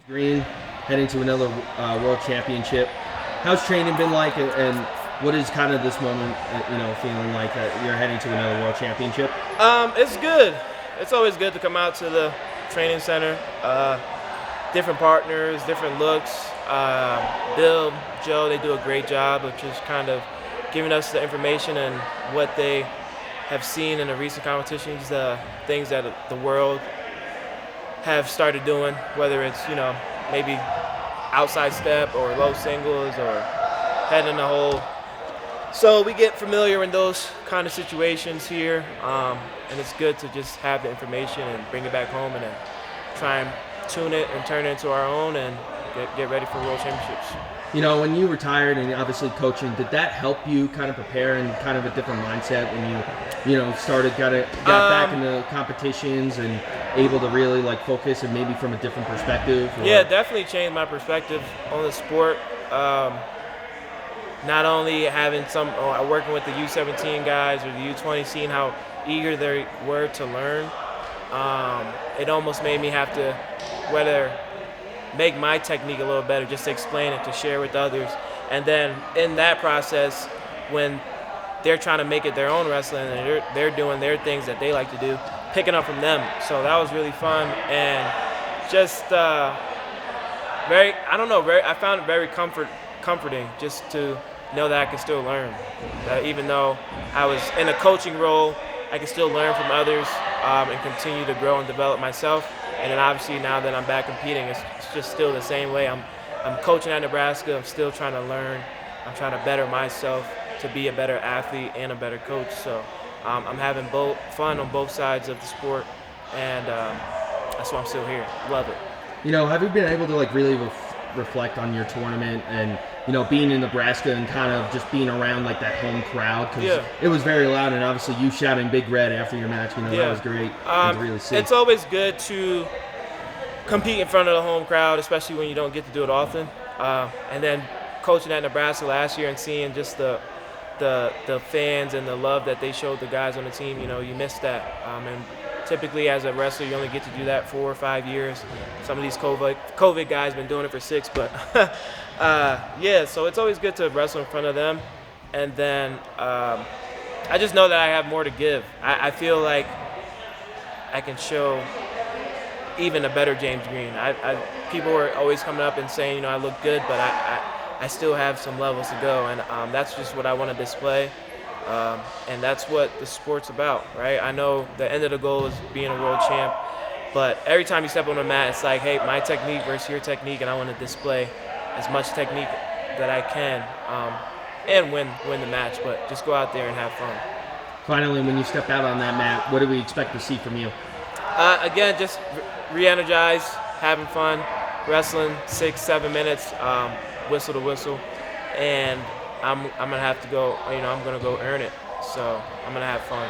Green, heading to another world championship. How's training been like, and what is kind of this moment, feeling like that you're heading to another world championship? It's good. It's always good to come out to the training center. Different partners, different looks. Bill, Joe, they do a great job of just kind of giving us the information and what they have seen in the recent competitions, things that the world have started doing, whether it's, maybe outside step or low singles or head in the hole. So we get familiar in those kind of situations here, and it's good to just have the information and bring it back home and then try and tune it and turn it into our own and get ready for World Championships. When you retired and obviously coaching, did that help you kind of prepare in kind of a different mindset when you got back into competitions and able to really like focus and maybe from a different perspective? Or? Yeah, definitely changed my perspective on the sport. Not only having working with the U17 guys or the U20, seeing how eager they were to learn, it almost made me have to make my technique a little better, just to explain it, to share with others. And then in that process, when they're trying to make it their own wrestling and they're doing their things that they like to do, picking up from them. So that was really fun and just I found it very comforting just to know that I can still learn. That even though I was in a coaching role, I can still learn from others and continue to grow and develop myself. And then obviously now that I'm back competing, it's just still the same way. I'm coaching at Nebraska. I'm still trying to learn. I'm trying to better myself to be a better athlete and a better coach. So I'm having fun on both sides of the sport, and that's why I'm still here. Love it. Have you been able to like really reflect on your tournament and being in Nebraska and kind of just being around like that home crowd, because it was very loud, and obviously you shouting Big Red after your match, that was great to really see. It's always good to compete in front of the home crowd, especially when you don't get to do it often. And then coaching at Nebraska last year and seeing just the fans and the love that they showed the guys on the team, you miss that. And typically as a wrestler, you only get to do that 4 or 5 years. Some of these COVID guys been doing it for 6, but so it's always good to wrestle in front of them. And then I just know that I have more to give. I feel like I can show even a better James Green. People were always coming up and saying, I look good, but I still have some levels to go, and that's just what I want to display. And that's what the sport's about, right? I know the end of the goal is being a world champ, but every time you step on the mat, it's like, hey, my technique versus your technique, and I want to display as much technique that I can and win the match, but just go out there and have fun. Finally, when you step out on that mat, what do we expect to see from you? Again, just re-energized, having fun, wrestling 6-7 minutes, whistle to whistle, and I'm gonna have to go. I'm gonna go earn it. So I'm gonna have fun.